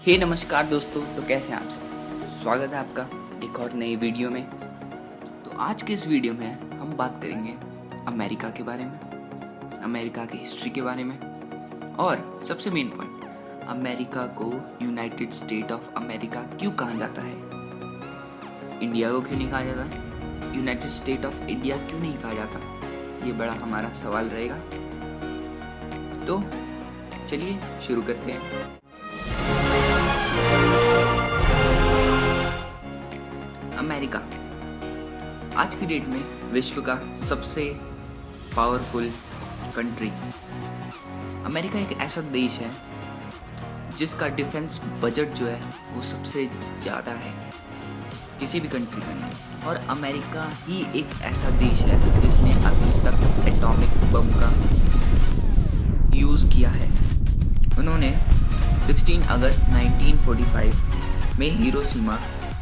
नमस्कार दोस्तों। तो कैसे हैं आप सब? स्वागत है आपका एक और नई वीडियो में। तो आज के इस वीडियो में हम बात करेंगे अमेरिका के बारे में, अमेरिका की हिस्ट्री के बारे में और सबसे मेन पॉइंट, अमेरिका को यूनाइटेड स्टेट ऑफ अमेरिका क्यों कहा जाता है, इंडिया को क्यों नहीं कहा जाता, यूनाइटेड स्टेट ऑफ इंडिया क्यों नहीं कहा जाता, ये बड़ा हमारा सवाल रहेगा। तो चलिए शुरू करते हैं। अमेरिका आज की डेट में विश्व का सबसे पावरफुल कंट्री। अमेरिका एक ऐसा देश है जिसका डिफेंस बजट जो है वो सबसे ज़्यादा है, किसी भी कंट्री का नहीं। और अमेरिका ही एक ऐसा देश है जिसने अभी तक एटॉमिक बम का यूज़ किया है। उन्होंने 16 अगस्त 1945 में हिरोशिमा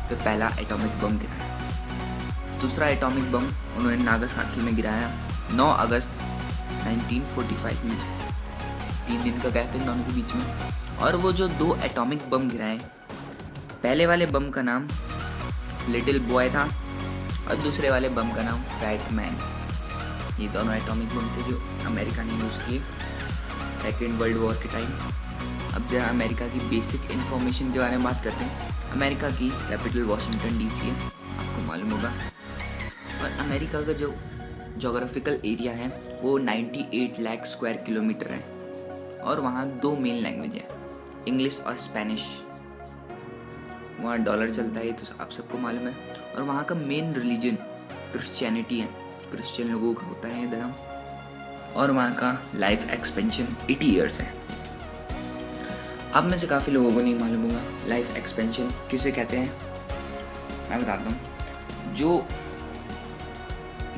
पे पहला एटॉमिक बम गिराया। दूसरा एटॉमिक बम उन्होंने नागासाकी में गिराया 9 अगस्त 1945 में। 3 दिन का गैप है दोनों के बीच में। और वो जो 2 एटॉमिक बम गिराए, पहले वाले बम का नाम लिटिल बॉय था और दूसरे वाले बम का नाम फैट मैन। ये दोनों एटॉमिक बम थे जो अमेरिका ने यूज़ किए सेकेंड वर्ल्ड वॉर के टाइम। अब जरा अमेरिका की बेसिक इन्फॉर्मेशन के बारे में बात करते हैं। अमेरिका की कैपिटल वाशिंगटन डीसी है, आपको मालूम होगा। और अमेरिका का जो जोग्राफिकल एरिया है वो 98 लाख स्क्वायर किलोमीटर है। और वहाँ 2 मेन लैंग्वेज है, इंग्लिश और स्पेनिश। वहाँ डॉलर चलता है, तो आप सबको मालूम है। और वहाँ का मेन रिलीजन क्रिश्चियनिटी है, क्रिश्चियन लोगों का होता है ये धर्म। और वहाँ का लाइफ एक्सपेंशन 80 ईयर्स है। आप में से काफ़ी लोगों को नहीं मालूम होगा लाइफ एक्सपेंशन किसे कहते हैं, मैं बताता हूँ। जो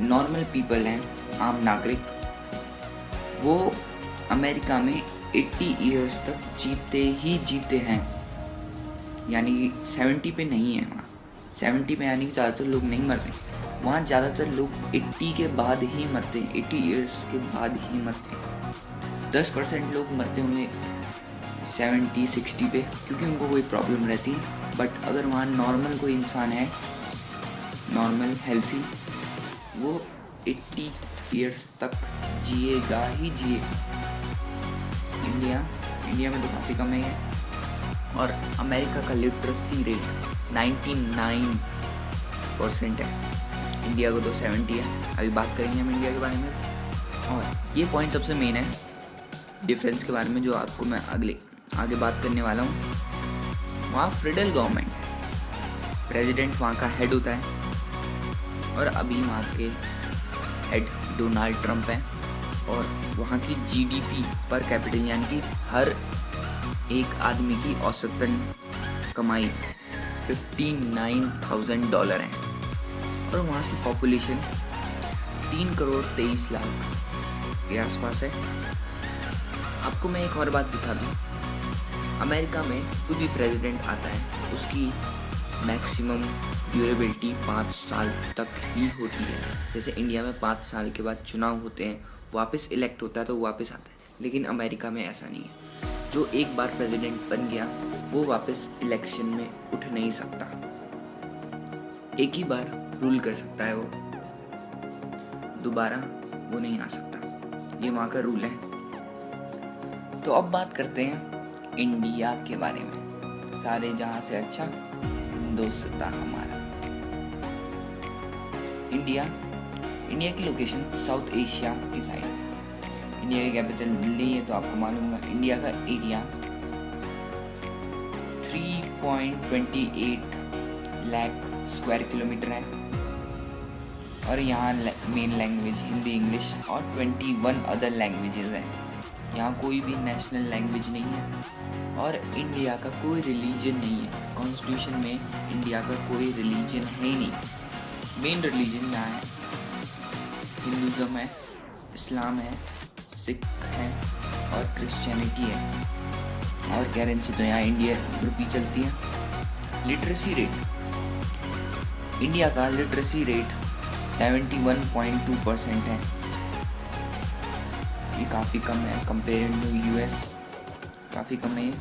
नॉर्मल पीपल हैं, आम नागरिक, वो अमेरिका में 80 ईयर्स तक जीते ही जीते हैं। यानी कि 70 पे नहीं है वहाँ। 70 पे यानी कि ज़्यादातर लोग नहीं मरते वहाँ। ज़्यादातर लोग 80 के बाद ही मरते हैं, 80 ईयर्स के बाद ही मरते हैं। 10% लोग मरते होंगे 70-60 पे, क्योंकि उनको कोई प्रॉब्लम रहती है। बट अगर वहाँ नॉर्मल कोई इंसान है, नॉर्मल हेल्थी, वो 80 ईयर्स तक जिएगा ही जिएगा। इंडिया में तो काफ़ी कम है। और अमेरिका का लिटरेसी रेट 99% है, इंडिया को तो 70 है। अभी बात करेंगे हम इंडिया के बारे में। और ये पॉइंट सबसे मेन है डिफरेंस के बारे में, जो आपको मैं आगे बात करने वाला हूँ। वहाँ फेडरल गवर्नमेंट है, प्रेसिडेंट वहाँ का हेड होता है। और अभी वहाँ के हेड डोनाल्ड ट्रंप है। और वहाँ की जीडीपी पर कैपिटल यानी कि हर एक आदमी की औसतन कमाई $59,000 है। और वहाँ की पॉपुलेशन 3 करोड़ 23 लाख के आसपास है। आपको मैं एक और बात बता दूँ, अमेरिका में कोई भी प्रेसिडेंट आता है उसकी मैक्सिमम ड्यूरेबिलिटी 5 साल तक ही होती है। जैसे इंडिया में 5 साल के बाद चुनाव होते हैं, वापस इलेक्ट होता है तो वापस आता है। लेकिन अमेरिका में ऐसा नहीं है। जो एक बार प्रेसिडेंट बन गया वो वापस इलेक्शन में उठ नहीं सकता, एक ही बार रूल कर सकता है, वो दोबारा वो नहीं आ सकता। ये वहाँ का रूल है। तो अब बात करते हैं इंडिया के बारे में। सारे जहां से अच्छा हिंदुस्तान हमारा। इंडिया की लोकेशन साउथ एशिया की साइड। इंडिया की कैपिटल दिल्ली है, तो आपको मालूम होगा। इंडिया का एरिया 3.28 लाख स्क्वायर किलोमीटर है। और यहाँ मेन लैंग्वेज हिंदी, इंग्लिश और 21 अदर लैंग्वेजेस हैं। यहाँ कोई भी नेशनल लैंग्वेज नहीं है। और इंडिया का कोई रिलीजन नहीं है। कॉन्स्टिट्यूशन में इंडिया का कोई रिलीजन है ही नहीं। मेन रिलीजन यहाँ है हिंदुज़म है, इस्लाम है, सिख है और क्रिश्चियनिटी है। और करेंसी तो यहाँ इंडियन रुपी चलती है। लिटरेसी रेट, इंडिया का लिटरेसी रेट 71.2% है। ये काफ़ी कम है कंपेयर टू यूएस, काफ़ी कम है ये।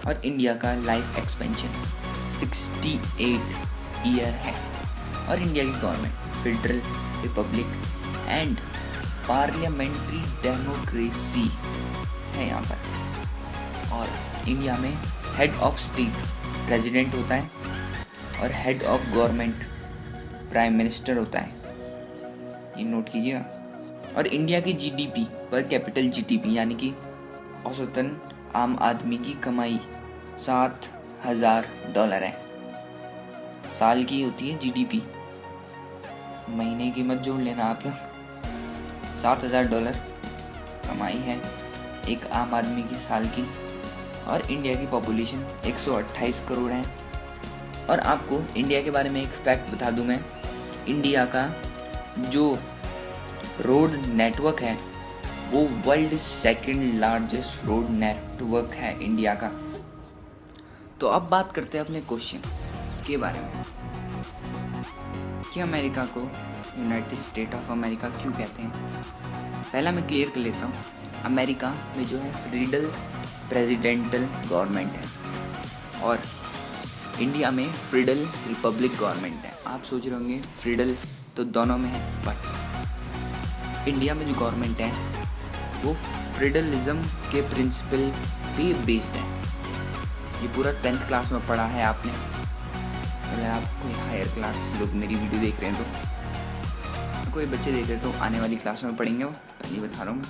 और इंडिया का लाइफ एक्सपेंशन 68 ईयर है। और इंडिया की government federal Republic and parliamentary democracy है यहाँ पर। और इंडिया में हेड ऑफ स्टेट प्रेसिडेंट होता है और head of government prime minister होता है, ये नोट कीजिएगा। और इंडिया की जीडीपी पर कैपिटल जीडीपी यानी कि औसतन आम आदमी की कमाई $7,000 है। साल की होती है जीडीपी, महीने की मत जोड़ लेना आप लोग। $7,000 कमाई है एक आम आदमी की साल की। और इंडिया की पॉपुलेशन 128 करोड़ है। और आपको इंडिया के बारे में एक फैक्ट बता दूं मैं, इंडिया का जो रोड नेटवर्क है वो world second largest road network है इंडिया का। तो अब बात करते हैं अपने क्वेश्चन के बारे में कि अमेरिका को यूनाइटेड स्टेट ऑफ अमेरिका क्यों कहते हैं। पहला मैं क्लियर कर लेता हूँ, अमेरिका में जो है फेडरल प्रेसिडेंटल गवर्नमेंट है और इंडिया में फेडरल रिपब्लिक गवर्नमेंट है। आप सोच रहे होंगे फेडरल तो दोनों में है, बट इंडिया में जो गवर्नमेंट है वो फेडरलिज्म के प्रिंसिपल पे बेस्ड है। ये पूरा 10th क्लास में पढ़ा है आपने। अगर आप कोई हायर क्लास लोग मेरी वीडियो देख रहे हैं तो कोई बच्चे देख रहे हैं तो आने वाली क्लास में पढ़ेंगे, वो पहले बता रहा हूँ मैं।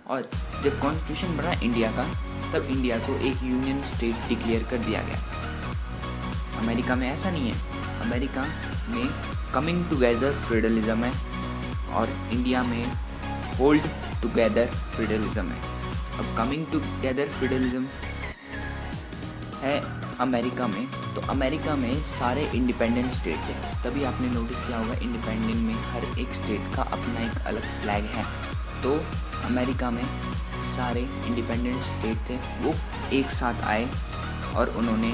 और जब कॉन्स्टिट्यूशन बना इंडिया का तब इंडिया को एक यूनियन स्टेट डिक्लेयर कर दिया गया। अमेरिका में ऐसा नहीं है, अमेरिका में कमिंग टुगेदर फेडरलिज्म है और इंडिया में होल्ड टुगेदर फेडरलिज्म है। अब कमिंग टुगेदर फेडरलिज्म है अमेरिका में, तो अमेरिका में सारे इंडिपेंडेंट स्टेट है। तभी आपने नोटिस किया होगा इंडिपेंडेंट में हर एक स्टेट का अपना एक अलग फ्लैग है। तो अमेरिका में सारे इंडिपेंडेंट स्टेट थे, वो एक साथ आए और उन्होंने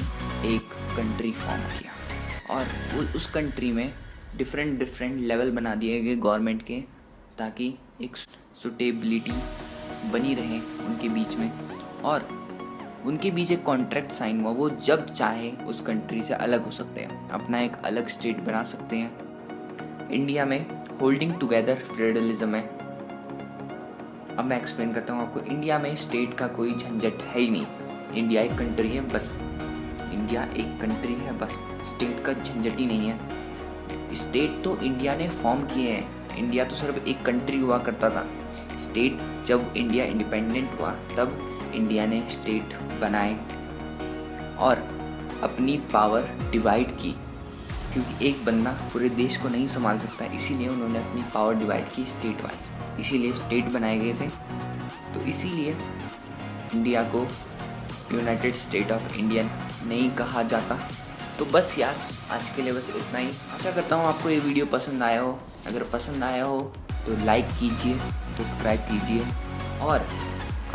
एक कंट्री फॉर्म किया। और उस कंट्री में डिफरेंट लेवल बना दिए गए गवर्नमेंट के, ताकि एक सुटेबिलिटी बनी रहे उनके बीच में। और उनके बीच एक कॉन्ट्रैक्ट साइन हुआ, वो जब चाहे उस कंट्री से अलग हो सकते हैं, अपना एक अलग स्टेट बना सकते हैं। इंडिया में होल्डिंग टुगेदर फेडरलिज्म है। अब मैं एक्सप्लेन करता हूँ आपको। इंडिया में स्टेट का कोई झंझट है ही नहीं, इंडिया एक कंट्री है बस, इंडिया एक कंट्री है बस, स्टेट का झंझट ही नहीं है। स्टेट तो इंडिया ने फॉर्म किए हैं, इंडिया तो सिर्फ एक कंट्री हुआ करता था। स्टेट जब इंडिया इंडिपेंडेंट हुआ तब इंडिया ने स्टेट बनाए और अपनी पावर डिवाइड की, क्योंकि एक बंदा पूरे देश को नहीं संभाल सकता, इसीलिए उन्होंने अपनी पावर डिवाइड की स्टेट वाइज, इसीलिए स्टेट बनाए गए थे। तो इसीलिए इंडिया को यूनाइटेड स्टेट ऑफ इंडिया नहीं कहा जाता। तो बस यार आज के लिए बस इतना ही। आशा करता हूँ आपको ये वीडियो पसंद आया हो। अगर पसंद आया हो तो लाइक कीजिए, सब्सक्राइब कीजिए। और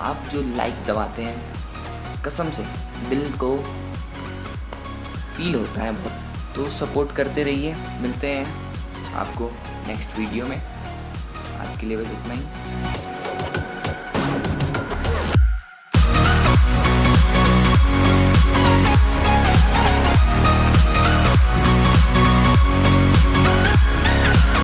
आप जो लाइक दबाते हैं कसम से दिल को फील होता है बहुत, तो सपोर्ट करते रहिए। मिलते हैं आपको नेक्स्ट वीडियो में। आज के लिए बस इतना ही।